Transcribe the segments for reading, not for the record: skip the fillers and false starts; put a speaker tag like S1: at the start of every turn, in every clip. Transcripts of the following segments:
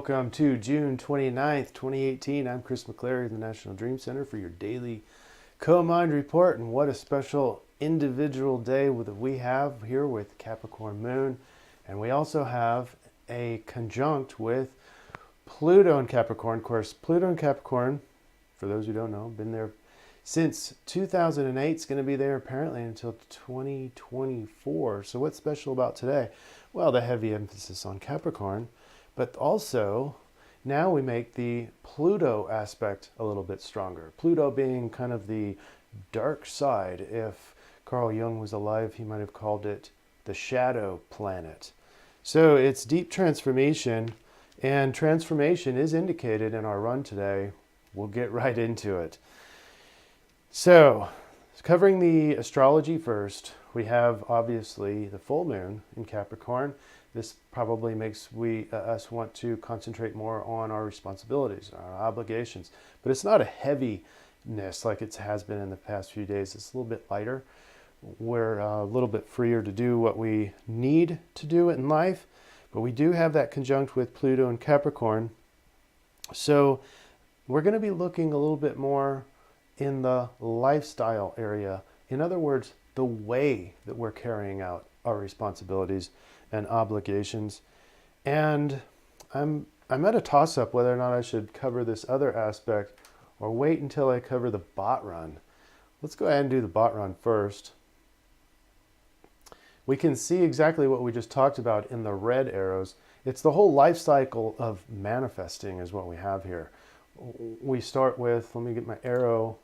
S1: welcome to June 29th, 2018. I'm Chris McClary of the National Dream Center for your daily Co-Mind Report. And what a special individual day that we have here with Capricorn Moon. And we also have a conjunct with Pluto in Capricorn. Of course, Pluto in Capricorn, for those who don't know, been there since 2008. It's going to be there apparently until 2024. So what's special about today? Well, the heavy emphasis on Capricorn, but also now we make the Pluto aspect a little bit stronger. Pluto being kind of the dark side. If Carl Jung was alive, he might have called it the shadow planet. So it's deep transformation, and transformation is indicated in our run today. We'll get right into it. So, covering the astrology first, we have obviously the full moon in Capricorn. This probably makes us want to concentrate more on our responsibilities, our obligations. But it's not a heaviness like it has been in the past few days. It's a little bit lighter. We're a little bit freer to do what we need to do in life. But we do have that conjunct with Pluto and Capricorn. So we're going to be looking a little bit more in the lifestyle area. In other words, the way that we're carrying out our responsibilities and obligations. And I'm at a toss-up whether or not I should cover this other aspect or wait until I cover the bot run. Let's go ahead and do the bot run first. We can see exactly what we just talked about in the red arrows. It's the whole life cycle of manifesting is what we have here. We start with, let me get my arrow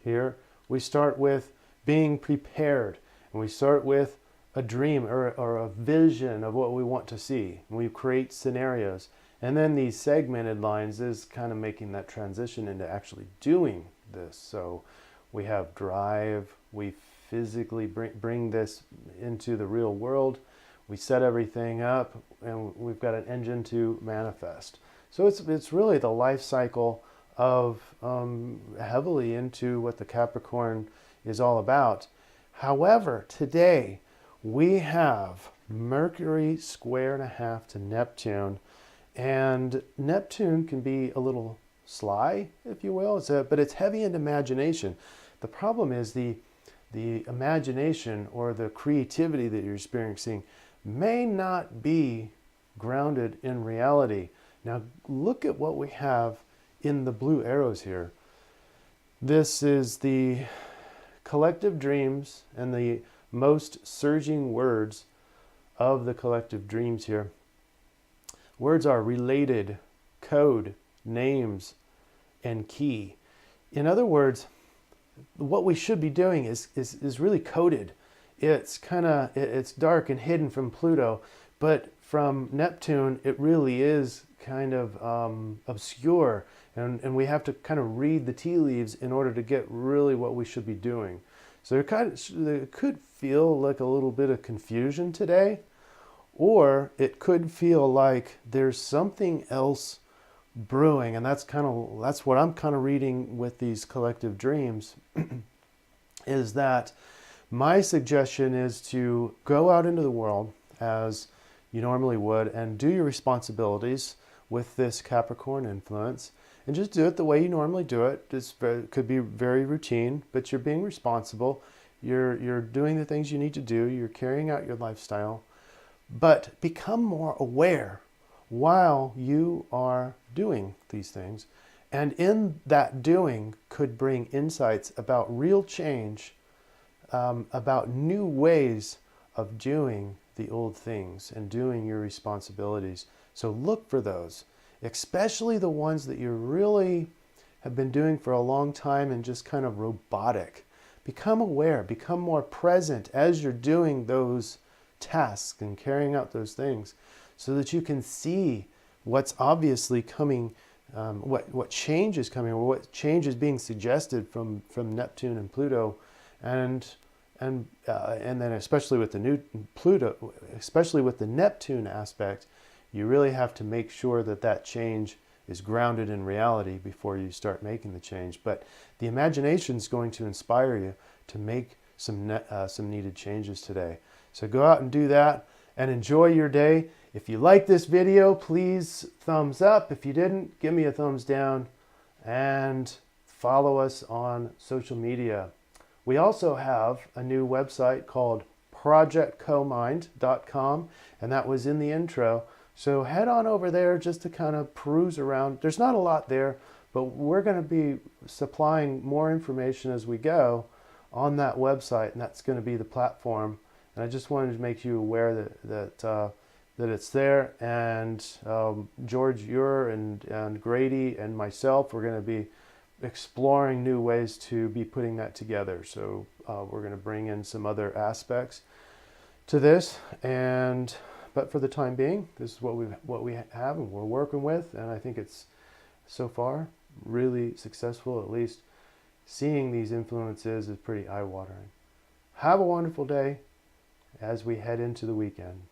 S1: here. We start with being prepared, and we start with a dream or a vision of what we want to see. And we create scenarios. And then these segmented lines is kind of making that transition into actually doing this. So we have drive, we physically bring this into the real world. We set everything up, and we've got an engine to manifest. So it's really the life cycle of heavily into what the Capricorn is all about. However, today we have Mercury square and a half to Neptune, and Neptune can be a little sly, if you will, but it's heavy into imagination. The problem is the imagination or the creativity that you're experiencing may not be grounded in reality. Now look at what we have in the blue arrows here. This is the collective dreams and the most surging words of the collective dreams here. Words are related, code, names, and key. In other words, what we should be doing is really coded. It's dark and hidden from Pluto, but from Neptune it really is kind of obscure, and we have to kind of read the tea leaves in order to get really what we should be doing. So there could feel like a little bit of confusion today, or it could feel like there's something else brewing, and that's what I'm kind of reading with these collective dreams. Is that my suggestion is to go out into the world as you normally would and do your responsibilities with this Capricorn influence, and just do it the way you normally do it. It could be very routine, but you're being responsible. You're doing the things you need to do. You're carrying out your lifestyle, but become more aware while you are doing these things. And in that doing could bring insights about real change, about new ways of doing the old things and doing your responsibilities. So look for those, especially the ones that you really have been doing for a long time and just kind of robotic. Become aware, become more present as you're doing those tasks and carrying out those things, so that you can see what's obviously coming, what change is coming, or what change is being suggested from Neptune and Pluto, and then especially with the new Pluto, especially with the Neptune aspect, you really have to make sure that change is grounded in reality before you start making the change. But the imagination is going to inspire you to make some needed changes today. So go out and do that. and enjoy your day. If you like this video, please thumbs up. If you didn't, give me a thumbs down, and follow us on social media. We also have a new website called projectcomind.com, and that was in the intro. So head on over there just to kind of peruse around. There's not a lot there, but we're going to be supplying more information as we go on that website, and that's going to be the platform. And I just wanted to make you aware that it's there. And George Ure and Grady and myself, we're going to be exploring new ways to be putting that together. So we're going to bring in some other aspects to this, but for the time being, this is what we have and we're working with, and I think it's so far really successful. At least seeing these influences is pretty eye-watering. Have a wonderful day as we head into the weekend.